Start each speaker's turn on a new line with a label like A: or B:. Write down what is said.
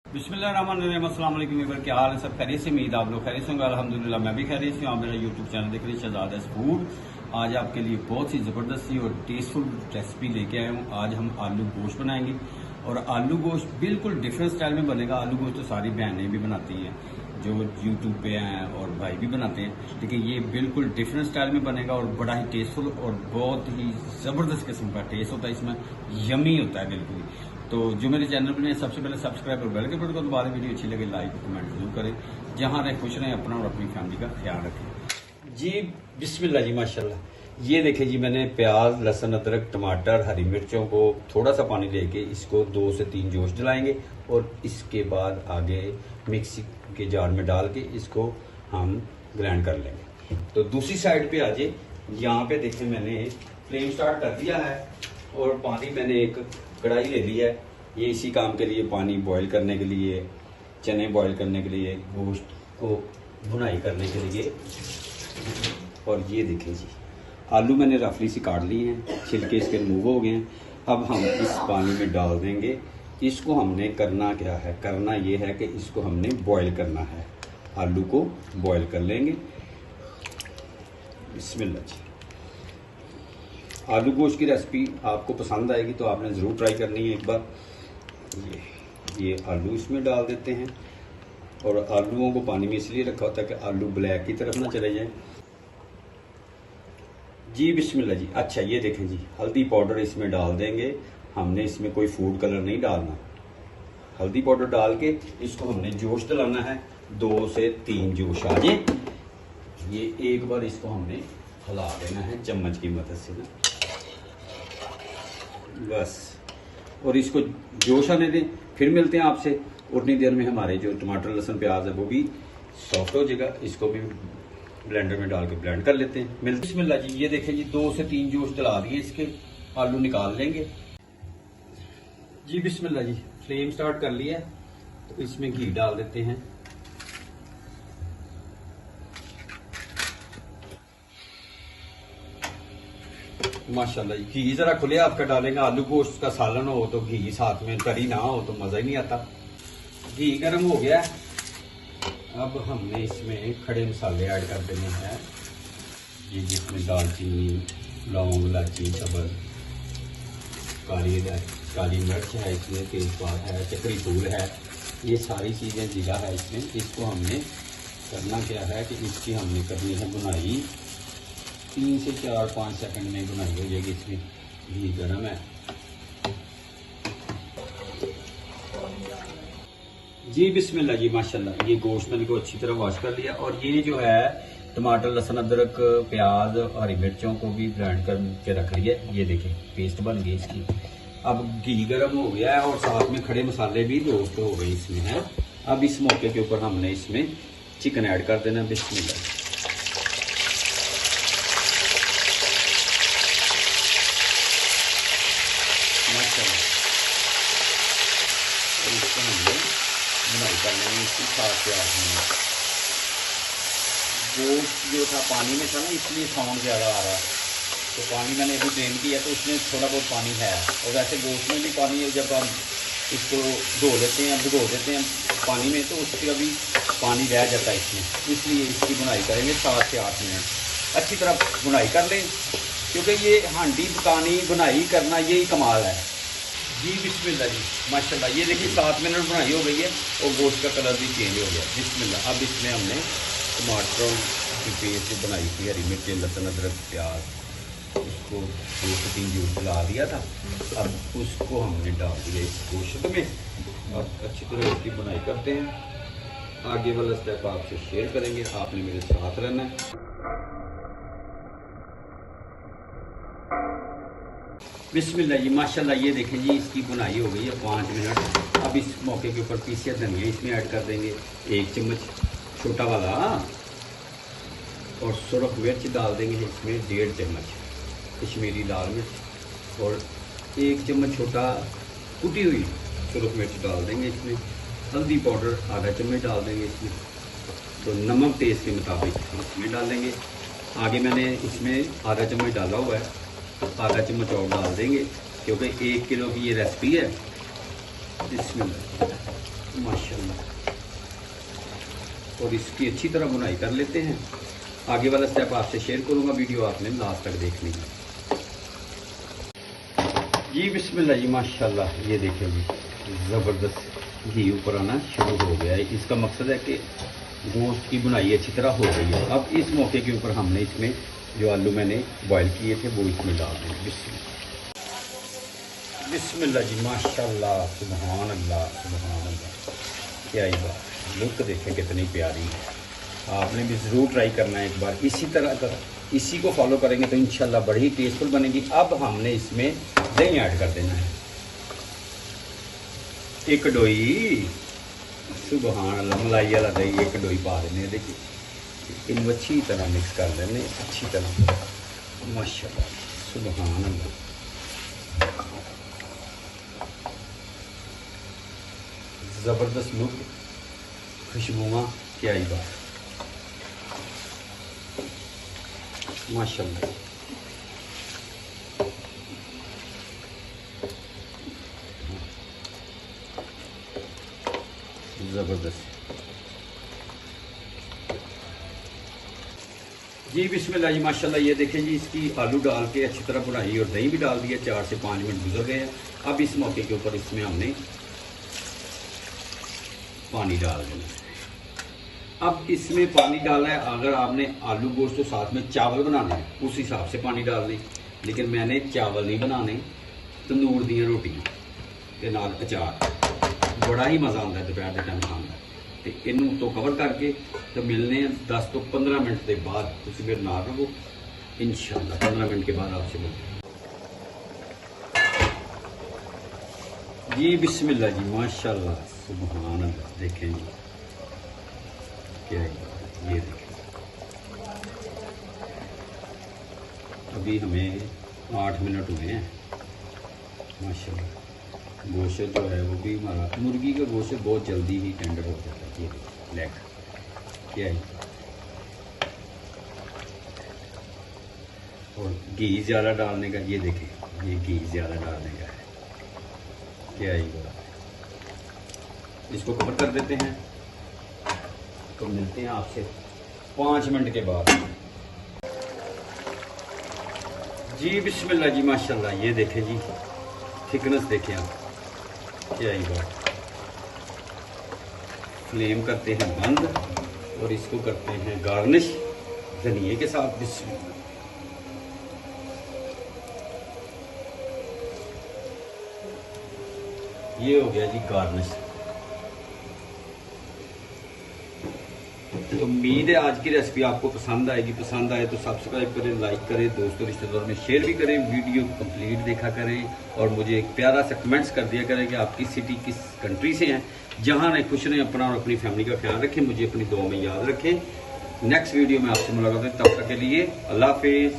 A: बिस्मिल्लाहिर्रहमानिर्रहीम, अस्सलाम वालेकुम व्यूअर, क्या हाल है? सब खैरियत से? उम्मीद आप लोग खैरियत से होंगे। अल्हम्दुलिल्लाह मैं भी खैरियत से हूँ। आप मेरा यूट्यूब चैनल देख रहे हैं शहजादा फूड। आज आपके लिए बहुत ही ज़बरदस्त सी और टेस्टफुल रेसिपी लेके आया हूँ। आज हम आलू गोश्त बनाएंगे और आलू गोश्त बिल्कुल डिफरेंट स्टाइल में बनेगा। आलू गोश्त तो सारी बहनें भी बनाती हैं जो यूट्यूब पे हैं और भाई भी बनाते हैं, लेकिन ये बिल्कुल डिफरेंट स्टाइल में बनेगा और बड़ा ही टेस्टफुल और बहुत ही ज़बरदस्त किस्म का टेस्ट होता है इसमें। यमी होता है बिल्कुल। तो जो मेरे चैनल पर सबसे पहले सब्सक्राइब और बेल के बटन को दबा दें। वीडियो अच्छी लगे लाइक और कमेंट जरूर करें। जहां रहें खुश रहें, अपना और अपनी फैमिली का ख्याल रखें। जी बिस्मिल्लाह जी, माशाल्लाह। ये देखें जी, मैंने प्याज, लहसुन, अदरक, टमाटर, हरी मिर्चों को थोड़ा सा पानी लेके इसको 2 से 3 जोश दिलाएंगे और इसके बाद आगे मिक्सी के जार में डाल के इसको हम ग्राइंड कर लेंगे। तो दूसरी साइड पे आजे, यहाँ पे देखें मैंने फ्लेम स्टार्ट कर दिया है और पानी मैंने एक कढ़ाई ले ली है। ये इसी काम के लिए, पानी बॉईल करने के लिए, चने बॉईल करने के लिए, गोश्त को भुनाई करने के लिए। और ये देखें जी, आलू मैंने रफली सी काट लिए हैं, छिलके इसके रिमूव हो गए हैं। अब हम इस पानी में डाल देंगे। इसको हमने करना क्या है? करना ये है कि इसको हमने बॉईल करना है। आलू को बॉईल कर लेंगे। बिस्मिल्लाह जी। आलू गोश्त की रेसिपी आपको पसंद आएगी तो आपने ज़रूर ट्राई करनी है एक बार। ये आलू इसमें डाल देते हैं और आलूओं को पानी में इसलिए रखा होता है कि आलू ब्लैक की तरफ ना चले जाएं। जी बिस्मिल्लाह जी। अच्छा ये देखें जी, हल्दी पाउडर इसमें डाल देंगे। हमने इसमें कोई फूड कलर नहीं डालना। हल्दी पाउडर डाल के इसको हमने जोश दिलाना है। 2 से 3 जोश आ जाए, ये एक बार इसको हमने हिला देना है चम्मच की मदद से ना, बस। और इसको जोश आने दें, फिर मिलते हैं आपसे। उतनी देर में हमारे जो टमाटर, लहसुन, प्याज है वो भी सॉफ्ट हो जाएगा। इसको भी ब्लेंडर में डाल के ब्लेंड कर लेते हैं। मिलते बिस्मिल्लाह जी। ये देखें जी, 2 से 3 जोश दिला दिए इसके। आलू निकाल लेंगे जी। बिस्मिल्लाह जी, फ्लेम स्टार्ट कर लिया। तो इसमें घी डाल देते हैं। माशाल्लाह, घी जरा खुले आपका डालेंगे। आलू गोश्त का सालन हो तो घी साथ में, तरी ना हो तो मजा ही नहीं आता। घी गर्म हो गया। अब हमने इसमें खड़े मसाले ऐड कर देने हैं। ये जिसमें दालचीनी, लौंग, इलायची, सब्ज़, काली मिर्च है, इसमें तेजपात है, चक्री फूल है, ये सारी चीज़ें जीरा है इसमें। इसको हमने करना क्या है कि इसकी हमने करनी है बुनाई। 3 से 4-5 सेकंड में बुनाई हो जाएगी। इसमें घी गर्म है जी। बिस्मिल्लाह जी, माशाल्लाह। ये गोश्त मैंने को अच्छी तरह वॉश कर लिया और ये जो है टमाटर, लहसुन, अदरक, प्याज, हरी मिर्चों को भी ग्राइंड करके रख लिया। ये देखें पेस्ट बन गई इसकी। अब घी गर्म हो गया है और साथ में खड़े मसाले भी रोस्ट हो गए इसमें है। अब इस मौके के ऊपर हमने इसमें चिकन ऐड कर देना। बिस्मिल्लाह। इसको हमने बुनाई कर लेंगे इसकी 7 से 8 मिनट। गोश्त जो था पानी में था ना, इसलिए साउंड ज़्यादा आ रहा है। तो पानी मैंने अभी ड्रेन किया तो उसमें थोड़ा बहुत पानी है। और वैसे गोश्त में भी पानी है। जब हम इसको धो लेते हैं, भिगो देते हैं पानी में, तो उसका भी पानी रह जाता है इसमें। इसलिए इसकी बुनाई करेंगे 7 से 8 मिनट। अच्छी तरह बुनाई कर लें, क्योंकि ये हांडी पकानी, बुनाई करना, यही कमाल है जी। बिस्मिल्लाह जी, माशाल्लाह। ये देखिए 7 मिनट बुनाई हो गई है और गोश्त का कलर भी चेंज हो गया। बिस्मिल्लाह। अब इसमें हमने टमाटरों की पेस्ट बनाई थी, हरी मिर्च, लहसुन, अदरक, प्याज, उसको 2 से 3 जूस ला दिया था। अब उसको हमने डाल दिया इस गोश्त में और अच्छी तरह इसकी बुनाई करते हैं। आगे वाला स्टेप आपसे शेयर करेंगे, आपने मेरे साथ रहना है। बिस्मिल्लाह जी, माशाल्लाह। ये देखें जी, इसकी बुनाई हो गई है 5 मिनट। अब इस मौके के ऊपर पीसिया धनिया इसमें ऐड कर देंगे 1 चम्मच छोटा वाला, और सुरख मिर्च डाल देंगे इसमें 1.5 चम्मच, कश्मीरी लाल मिर्च, और 1 चम्मच छोटा कुटी हुई सुरख मिर्च डाल देंगे इसमें। हल्दी पाउडर आधा चम्मच डाल देंगे इसमें। तो नमक टेस्ट के मुताबिक हम इसमें डालेंगे। आगे मैंने इसमें आधा चम्मच डाला हुआ है, आधा चम्मच और डाल देंगे क्योंकि 1 किलो की ये रेसिपी है। इसमें माशाल्लाह। और इसकी अच्छी तरह बुनाई कर लेते हैं। आगे वाला स्टेप आपसे शेयर करूंगा, वीडियो आपने लास्ट तक देखनी है जी। बिस्मिल्लाह जी माशाल्लाह। ये देखिए जी, ज़बरदस्त घी ऊपर आना शुरू हो गया है। इसका मकसद है कि गोश्त की बुनाई अच्छी तरह हो गई है। अब इस मौके के ऊपर हमने इसमें जो आलू मैंने बॉईल किए थे वो इसमें डाल देंगे। बिस्मिल्लाह जी माशाल्लाह, सुभान अल्लाह सुभान अल्लाह। क्या ही बात, लुक देखें कितनी प्यारी है। आपने भी ज़रूर ट्राई करना है एक बार। इसी तरह का इसी को फॉलो करेंगे तो इंशाल्लाह बड़ी ही टेस्टफुल बनेगी। अब हमने इसमें दही ऐड कर देना है, एक डोई, सुभान अल्लाह, मलाई वाला दही एक डोई पा देने। देखिए इनको अच्छी तरह मिक्स कर देने, अच्छी तरह माशाल्लाह सुभान अल्लाह। ज़बरदस्त लुक, खुशबुआँ, क्या ही बात माशाल्लाह। ज़बरदस्त जी। बिस्मिल्लाह जी माशाल्लाह। ये देखें जी, इसकी आलू डाल के अच्छी तरह बुनाई और दही भी डाल दिया। 4 से 5 मिनट गुजर गए हैं। अब इस मौके के ऊपर इसमें हमने पानी डाल देना है। अब इसमें पानी डालना है। अगर आपने आलू गोश्त तो साथ में चावल बनाने हैं उस हिसाब से पानी डाल दें, लेकिन मैंने चावल नहीं बनाने, तंदूर दी रोटी के नाल अचार, बड़ा ही मज़ा आता है दोपहर के टाइम खाने। तो इनू तो कवर करके तो मिलने 10 तो 15 मिनट के बाद। तुम मेरे नाल रहो, इंशाल्लाह 15 मिनट के बाद आपसे मिलते जी। बिस्मिल्लाह जी माशाल्लाह सुभान अल्लाह। देखें जी क्या है, ये देखें। अभी हमें 8 मिनट हुए हैं माशाल्लाह। गोश्त जो है वो भी हमारा, मुर्गी का गोश्त बहुत जल्दी ही टेंडर हो जाता है। ये लेग क्या है, और घी ज़्यादा डालने का, ये देखें, ये घी ज़्यादा डालने का है। क्या ही बात है। इसको कवर कर देते हैं तो मिलते हैं आपसे 5 मिनट के बाद जी। बिस्मिल्लाह जी माशाल्लाह। ये देखें जी, थिकनेस देखें आप, क्या ही बात। फ्लेम करते हैं बंद और इसको करते हैं गार्निश धनिए के साथ। बिस्मिल्लाह। ये हो गया जी गार्निश। तो उम्मीद है आज की रेसिपी आपको पसंद आएगी। पसंद आए तो सब्सक्राइब करें, लाइक करें, दोस्तों रिश्तेदारों में शेयर भी करें। वीडियो कंप्लीट देखा करें और मुझे एक प्यारा सा कमेंट्स कर दिया करें कि आप किस सिटी, किस कंट्री से हैं। जहां रहें खुश रहें, अपना और अपनी फैमिली का ख्याल रखें। मुझे अपनी दुआ में याद रखें। नेक्स्ट वीडियो में आपसे मुलाकात है, तब तक के लिए अल्लाह हाफिज़।